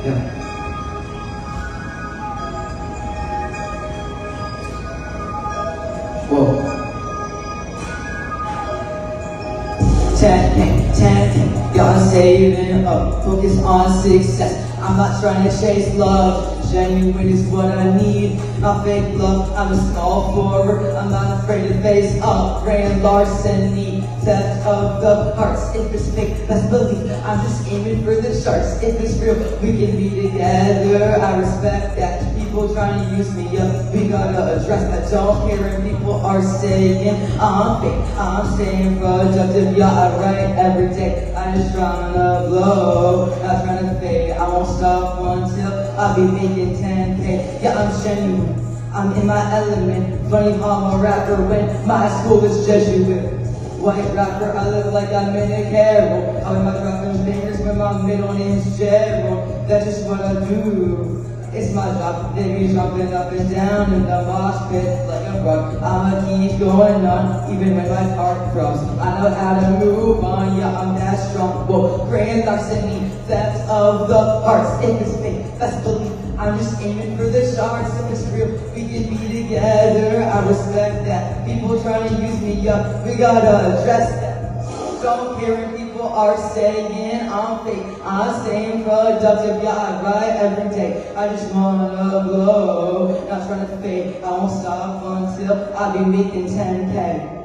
Yeah. Whoa. 10, y'all saving up, focus on success. I'm not trying to chase love, genuine is what I need. Not fake love, I'm a small forward. I'm not afraid to face up, grand larceny. Theft of the hearts, if it's fake, let's believe. I'm just aiming for the charts, if it's real, we can be together. I respect that. People trying to use me up, we gotta address that. Don't care when people are saying I'm fake, I'm staying productive. Yeah, I write every day, I'm just trying to blow, not trying to fade. I won't stop until I'll be making 10K. Yeah, I'm genuine, I'm in my element. Funny how I'm a rapper when my school is Jesuit. White rapper, I look like I'm in a carol. How am I dropping fingers when my middle name's Gerald? That's just what I do. It's my job, they be jumping up and down in the mosh pit like a rug. I'ma keep going on, even when my heart drops. I know how to move on, yeah, I'm that strong. Whoa, grand larceny, theft of the hearts. If it's fake, let's believe. I'm just aiming for the charts. If it's real, we can be together. I respect that. People trying to use me up, we gotta address that. Don't care when people are saying I'm fake, I'm staying productive. Yeah, I write every day, I just wanna blow. Not trying to fake, I won't stop until I be making 10K.